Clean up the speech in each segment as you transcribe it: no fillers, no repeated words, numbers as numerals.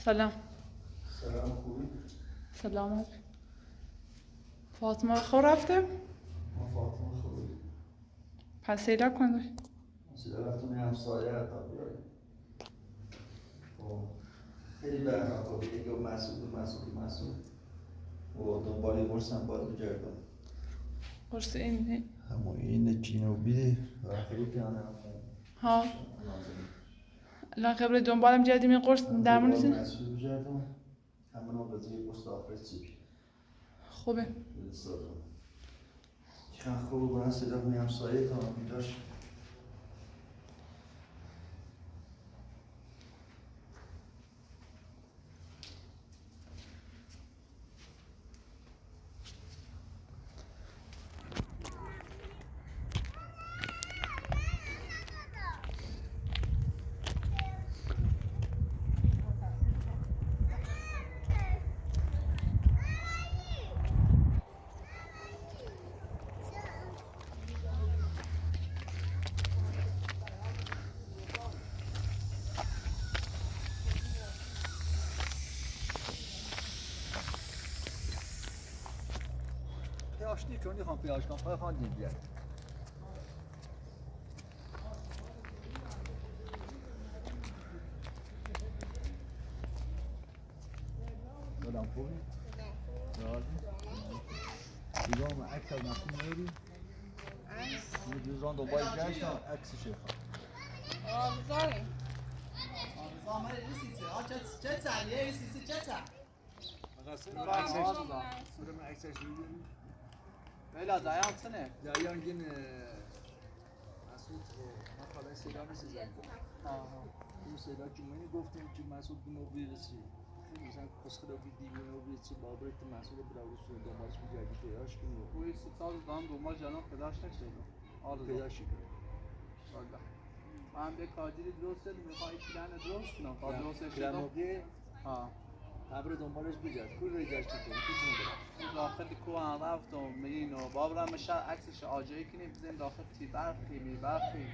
سلام. سلام خوبی؟ سلامت. فاطمه خو رفته؟ ما فاطمه خوبی. پس سیدا کنده؟ سیدا رفتم یه همسایه تا بیایی. خیلی برنامه خوبی دیگه و مسئول و دنبالی برسم باید بگردم. قرص این همون این جنوبی رفتی پیانه ها. الان خبر دنبالم جدی می قرص درمونی زن؟ مسئول بگردم. همون قضیه قرص آپراتیوی. خوبه. چند خوب برن سیدا کنی همسایه تا بیداش. پیاشتی کنی خواهم پیاش کنم خواهم خواهم دید بیاد سلام خوبی؟ راضی؟ دیگه هم عکس از نفسی میاری؟ عکس؟ یه جوزان دوبایی گشتم عکس شیخم آبزاری آبزار رسیده چه سالیه رسیده چه تا مقصر عکسش من عکسش میگیری؟ بلا دایان سنه دایان گین مسعود ما خالای سیدا نیستی زن این سیدا که منی گفتیم که مسعود بینو بیرسی خیلی مثلا کسخدا بیدی بینو بیرسی بابرت مسعود براوش دنبالش میگردی پیاش کنی کوی سال دام دوما جانم پیداش نشده پیداش کنی والله من به کاجری درست دادم میخوای پلن درست کنم تا درستش کنم موقع ها قبر دنبالش بگرد کل ریجاش کنی تو داخل کو هم رفتم اینو بابرم مشه عکسش آجایی کنیم بزنیم داخل تی برقی می برقی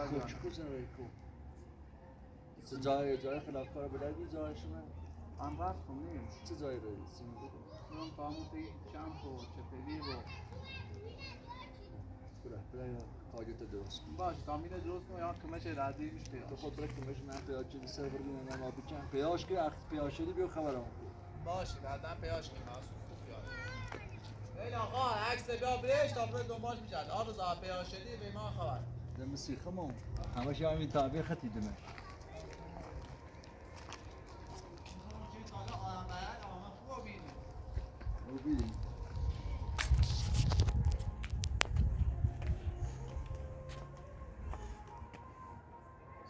کوچ کوچ نوی کو جای خلافکار بلدی جایشونه من رفتم نیم چه جایی داری؟ سیمی بگو من فهموندی کمپ و چپلی و برای حاجت درست کن باش تامین درست کنم یا کمش رازی میشه تو خود برای کمش من پیاش چیزی سر بردیم نما بکن پیاش که اخت پیاش شدی بیو خبرم کن باشه بعدا پیاش کنیم محسوب خوب یاد این آقا عکس بیا برش تا برای دنبالش میجرد آب روز پیاش شدی به ما خبر دم سیخمون همش همین تعبیر خطی دمه خوبی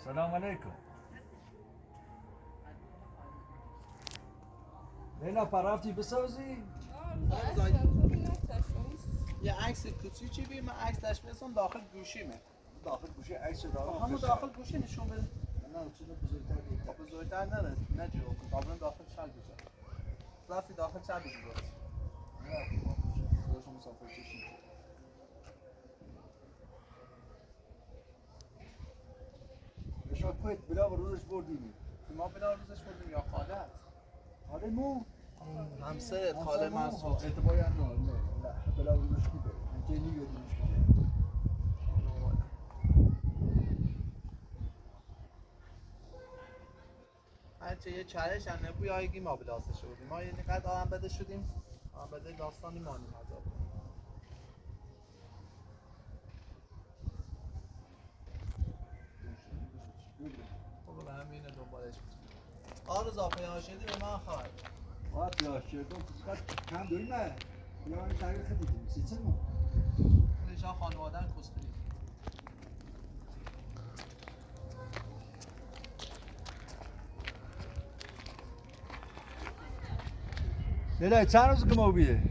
سلام علیکم لیلا پرافتی بسازی؟ یه عکس کوچیکی بی من عکس داشت برسم داخل گوشیمه داخل گوشی عکس دارم همون داخل گوشی نشون بده نه چیز بزرگتر بیتر بزرگتر نداره نه جو قابلم داخل شل بشه رفتی داخل شل بشه نه داشتم مسافر چشیم نشان کویت بلا و روزش بردیم ما بلا روزش بردیم یا خالت آره مو همسر خاله مسعود اعتباری هم نه بلا و روزش بوده اینکه نیویدیمش بوده هرچه یه چرش هم نبوی آیگی ما بلاسه شدیم ما یه نقدر آهم بده شدیم آهم بده داستانی مانیم عذاب خب به همینه دنبالش آرزا پیاشدی به من خواهد آه پیاشدی فقط کم داریم نه یا این تغییر خیلی دیم سیچه مون نشان خانوادن کسکریم لیلا چند روز که ما بیه؟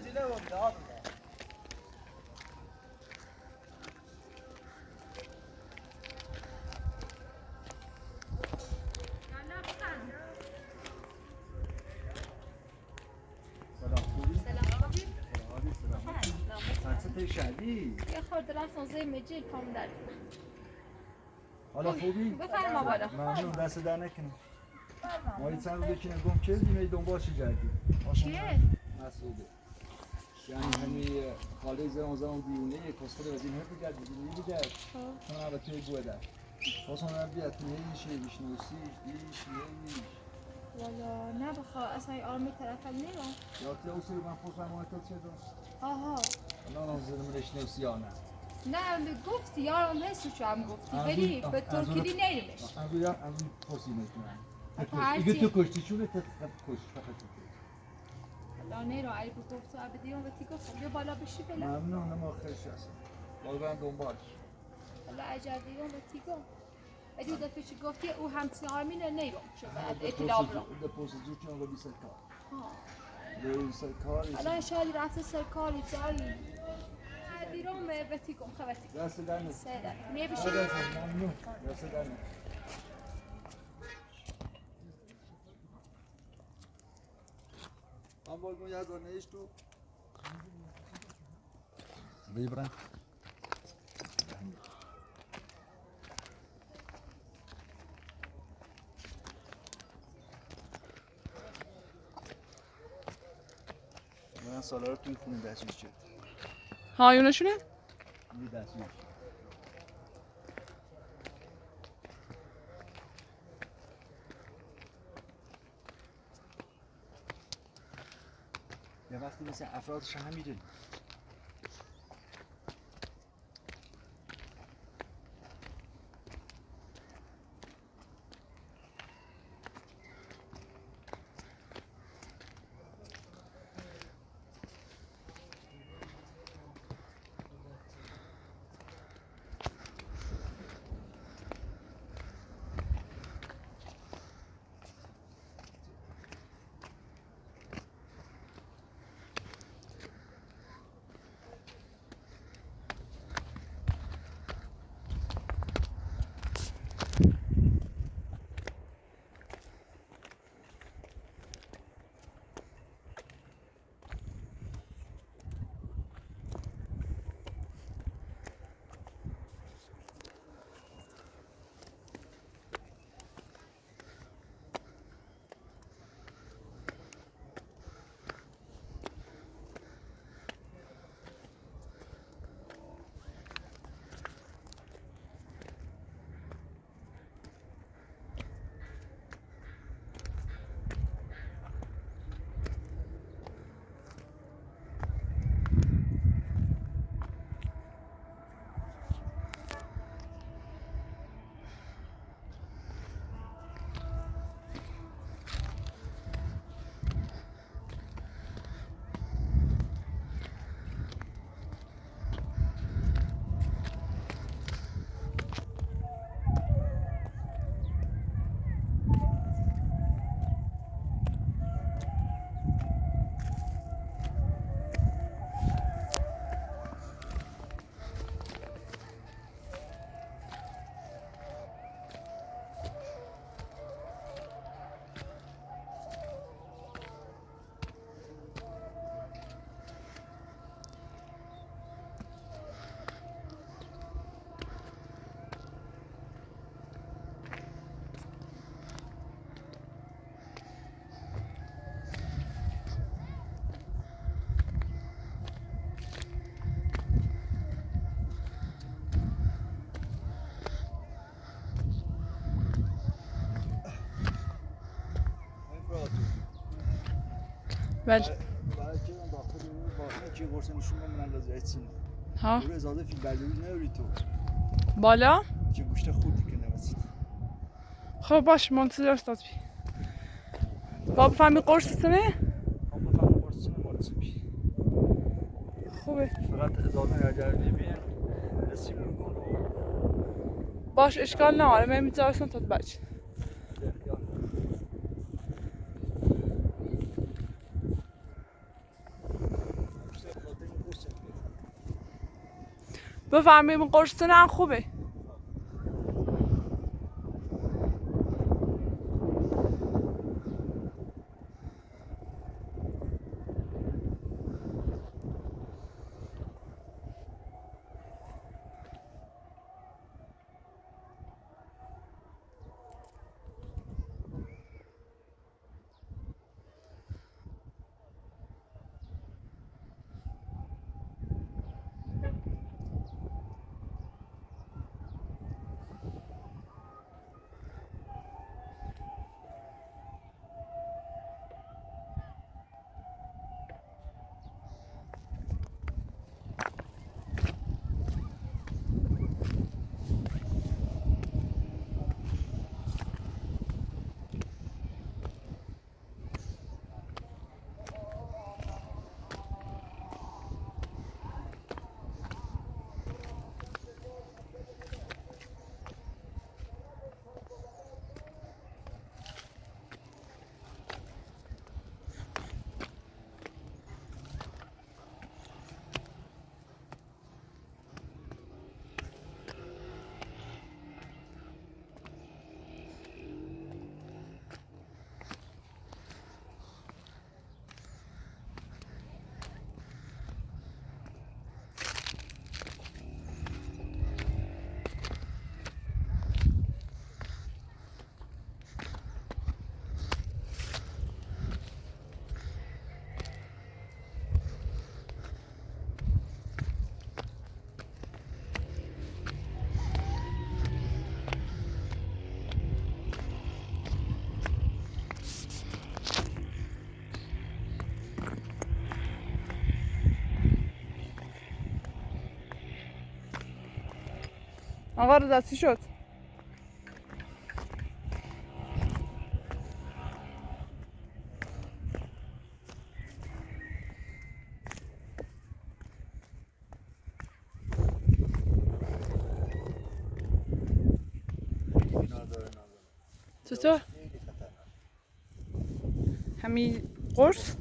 جیله بود داد سلام خوبی؟ سلام خوبی؟ سلام منطقه شهری. یه خورده رفتم زیر مجل پام در حالا خوبی؟ بفرما بالا ممنون دست در نکنی. بفرما. ما این چند روز بکنه گم کردیم ای دنبالش گردیم. چیه؟ مسعوده. یعنی همین خاله زمان دیونه کسخور از این هر بگرد بگرد. چون البته توی بوده. واسه من بیاد نیش بشنوسیش دیش نیش. والا نه بخوا اصلا آرمی طرف هم نیرم. یا تلوسی من پرسم ما تو چه دوست؟ آها الان از زمین بشنوسی آنه. نه گفتی یارم هستو چو هم گفتی ولی به ترکیدی نیرمش از پرسی میکنم. هرچی تو کشتی چونه تو کشت فقط تو لا نیرم علی بگفت تو عبدیون و تی گفتم بیا بالا بشی بلا ممنون ما خیلی هستم. باید برم دنبالش. حالا عجبیون و تی گفت ادی دفعه چی گفتی او همچین آرمین رو نیرم شو بعد اطلاع برم دپوزیت چون رو بی سرکار. ها بی سرکار. حالا شاید رفته سرکاری جایی دیرم به تی گم خواهد دست در نکن. سیده می بشی ممنون. دست در نکن. من باید من یاد نیش تو. بیبرم. من سالار توی خونه دستش شد. ها یونشونه؟ می دستش. یه وقتی مثل افرادش هم میدونی. بله برای که من داخل باشه چی قرص نشون من اندازه ایتسین. ها او اضافه فیل برداری نوری تو. بالا چه گوشت خوردی که نوسید. خب باش منتظر استاد بی بابا فهمی قرص سنه؟ هم بفهم قرص مارس بی. خوبه فقط اضافه اگر ببین رسیم میکن. باش اشکال نداره من میذارم تا بچه بفهمیم قرص سنه خوبه آقا رضا چی شد؟ چطور؟ همین قرص؟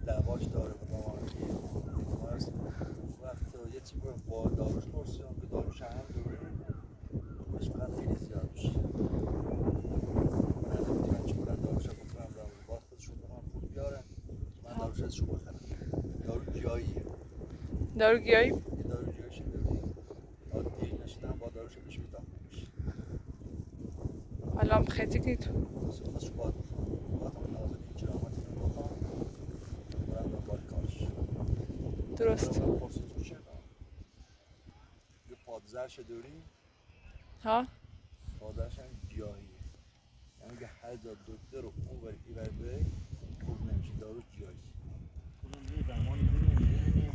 دواش داره و وقت یه چی با داروش قرصیان که داروش هم دوره خوبش فقط خیلی زیاد میشه من نمیتونم چی کنم داروش رو بکنم باید خودشون بکنم پول بیارن من داروش ازشون بخرم دارو گیاهیه دارو گیاهی؟ یه دارو گیاهیش ببین عادی نشدن با داروش بهش میدم الان خیلی که تو خودشون باید بخورم باید هم نازم این جرامتی رو بخورم برم دنبال کارش درست یه پادزرش داریم ها؟ پادزرش هم گیاهیه یعنی که هر جا دکتر رو اون بر این بر بری خوب نمیشه دارو گیاهی کنم یه زمانی بینیم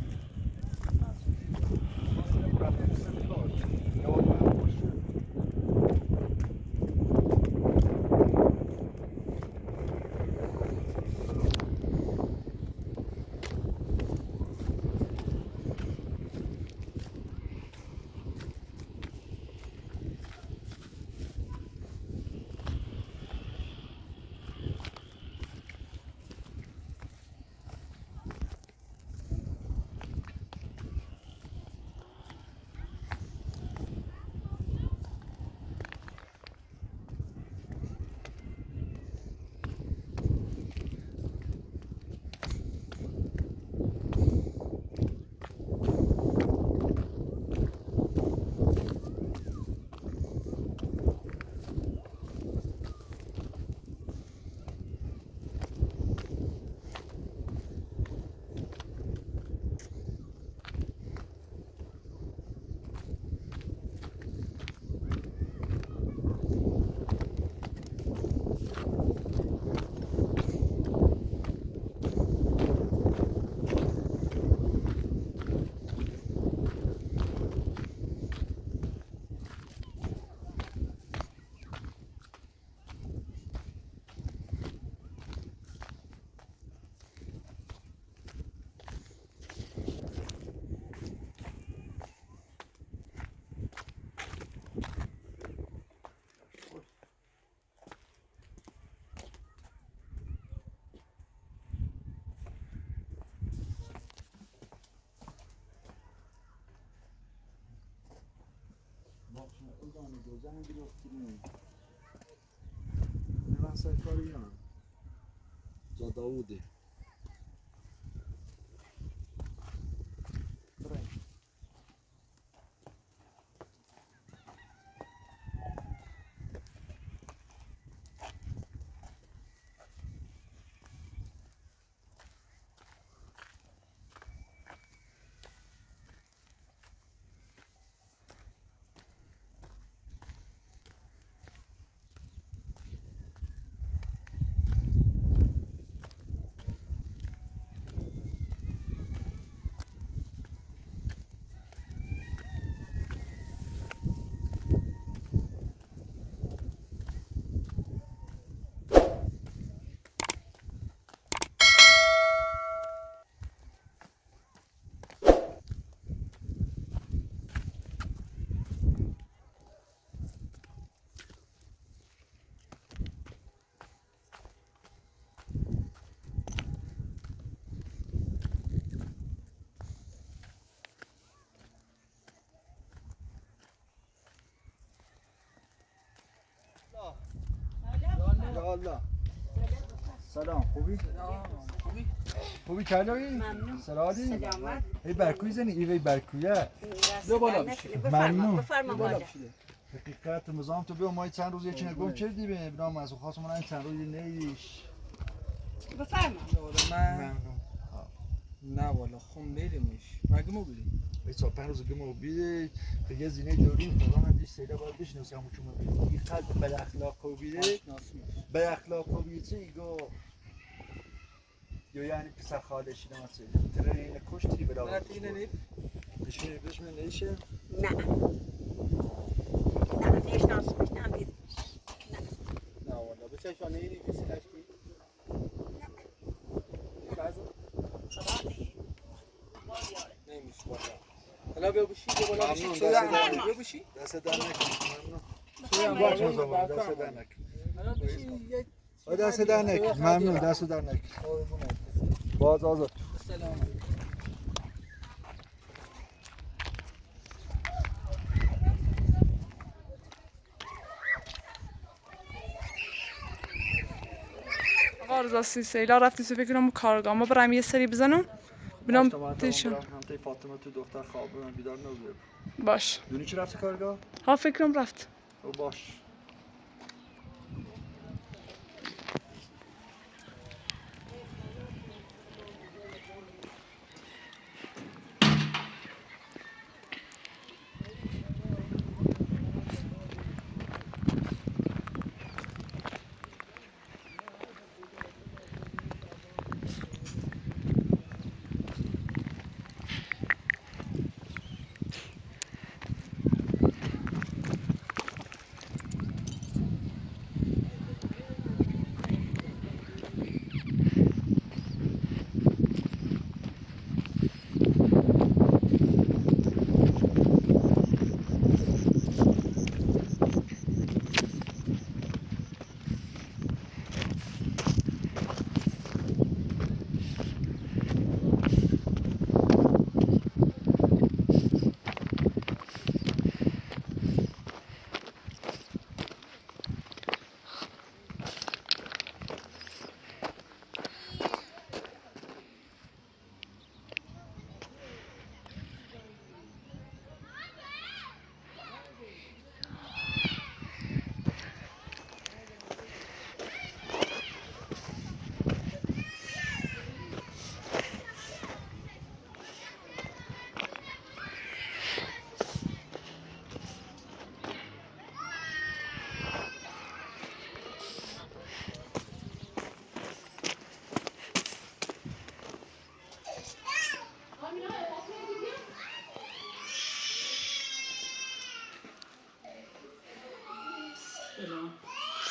من سرکاری هم جا داوده یا الله سلام خوبی؟ خوبی کلایی؟ ممنون. سلامتی؟ سلامت. ای برکوی زنی ایوی برکویه بیا بالا بشی. ممنون. بفرما بالا. حقیقت مزام تو بیا ما چند روز یکی نگم کردی به بنام از خاص من چند روز نیش بفرما. من نه والا خون میریمش مگه مو بری ای تا 5 روز گم بیده به یه زینه دوریم فقط من دیش سیدا باید بشناسم چون این خلق بد اخلاق و بیده بد اخلاق و بیده ایگو یا یعنی پسر خالشی نماسی ترین کشتی برای نه تینه نی نشونه بشمه نیشه نه نه نشناسمش نمیدیدمش نه والا به چشم اینی بیسی نشکی شازم نمیشه والا حالا بیا بشی بیا بالا بشی ممنون، چه دست دارم در بیا بشی دست در نکنی ممنون چه باش دارم مزامن دست در نکنی حالا بشی یه دست در نکنی ممنون دست در نکنی باز آزاد سلام آقا رضا سیلا رفتی تو فکر کنم کارگاه ما برم یه سری بزنم ببینم تیشون هم تی فاطمه تو دختر خوابه من بیدار نبوده باش دونی چی رفتی کارگاه؟ ها فکرم رفت خب باش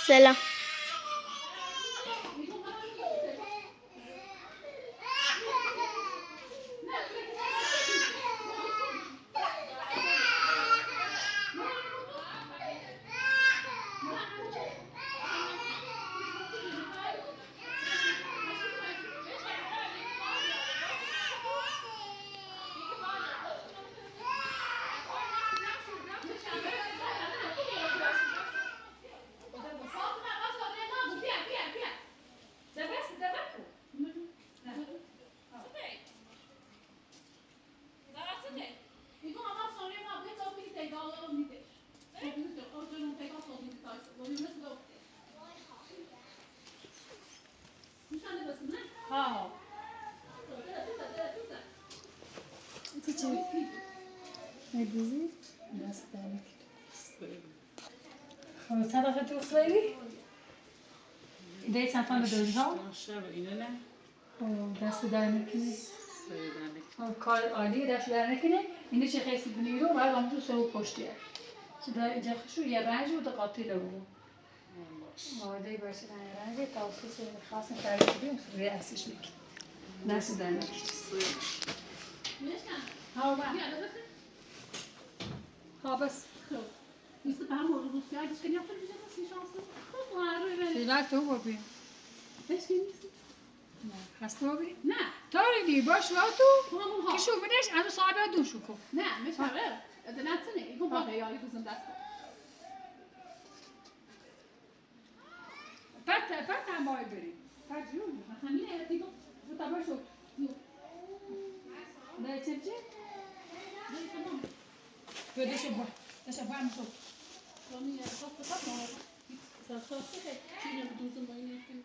سلام میدوزی؟ دست درنک خب چند دفعه تو خیلی؟ ایده چند تانه داری ها؟ دست درنکنی کار عالی دست درنکنی اینه چه خیلی بینی رو باید آمدو سو پشتیه چه در اینجا خشو یه رنج بود قاطی رو ماده باشه رنج تاسوس خاص ترکیبی روی اسش میکنی دست درنکنی ها بس Isso tá amor, os lugares que nem eu falei, já assim, já assim. Claro, فعلا تو ببین Vês que é isso? هست ببین Não, تا ریدی باش لا تو vamos lá. کشو بینش انو صاحبه دوشو کن Não, mas tá vendo? Eu tô na cena, e vou aí, olha, fazendo dessa. بعد هم باید بریم بعد جون A família era tipo, تو تا باشو نه چه چه بدشو با دشو با هم شو família, só que tá bom. Só que tinha duas mães assim.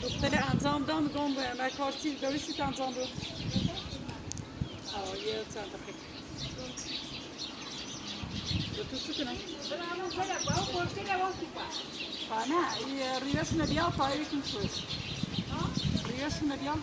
دختر انجام دام گم به کارتی دویستی انجام دو یه چند دقیقه تو چی کنم؟ نه یه ریوش ندیا پایی کن شوی ریوش ندیا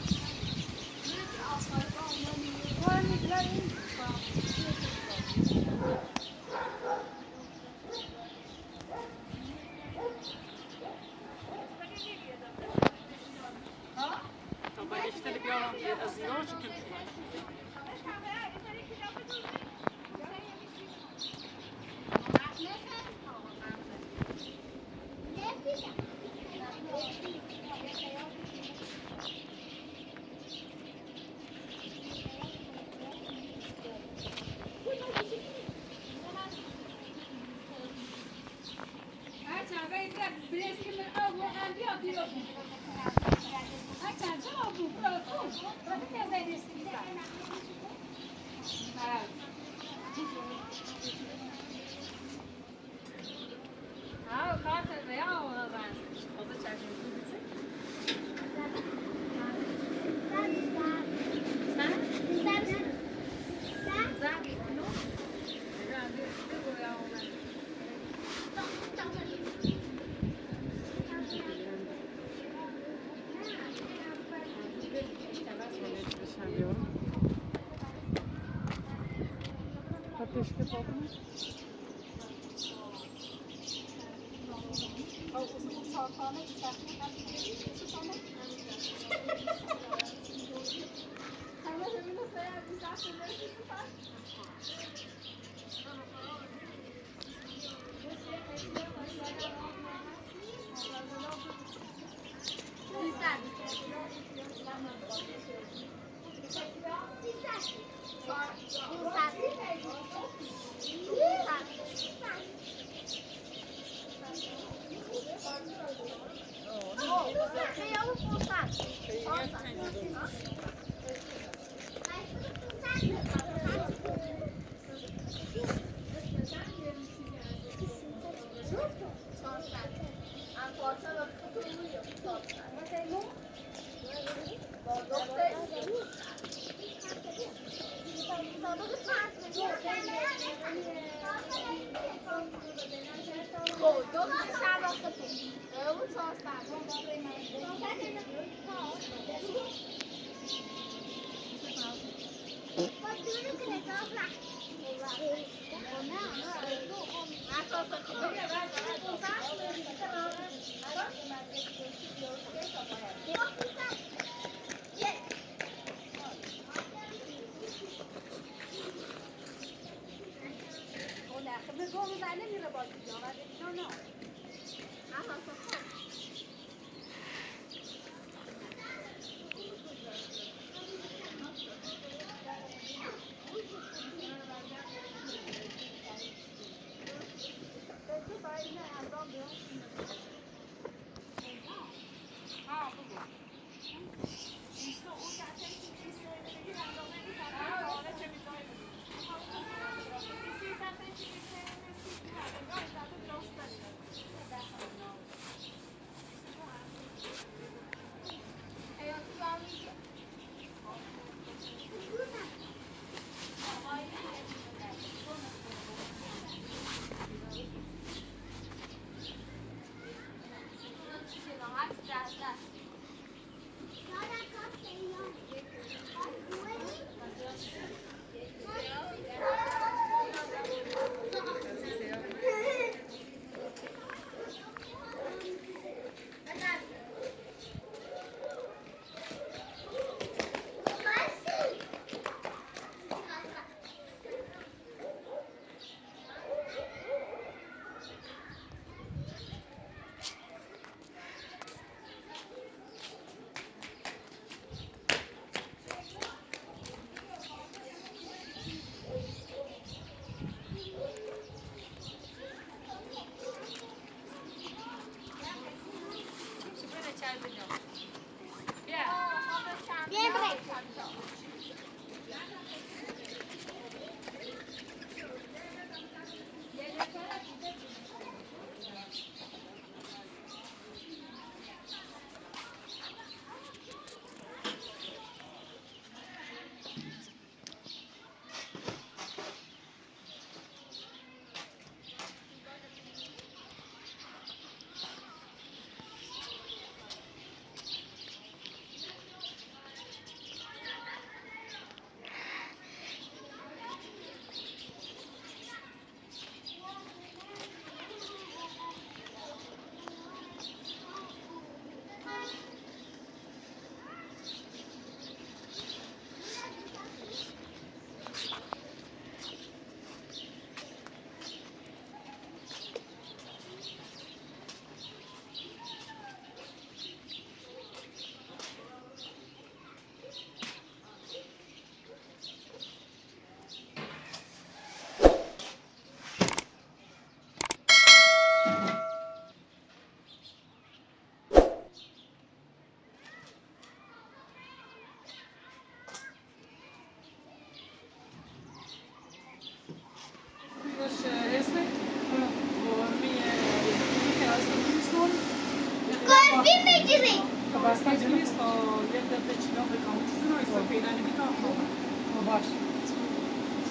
Keşke Fatıma.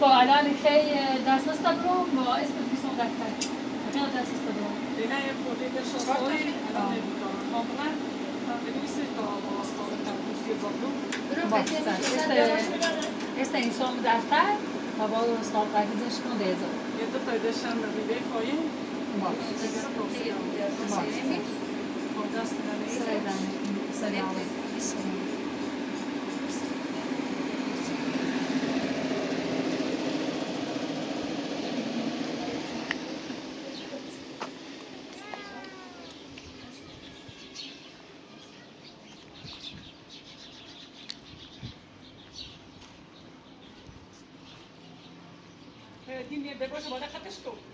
فعلا کی درس نستدرم و اسم فیسون دفتر اگر درس نستدرم دینا یه پروژه شخصی الان نمی‌کنم کاملا نمی‌شه تا واسطه تنظیم زدم este insom daftar هوا استاد قدیدش کن دیزا یه دو تا دشتن رو بیده خواهیم باش دست سریدن سریدن دین یه بگوش بالا خطش کن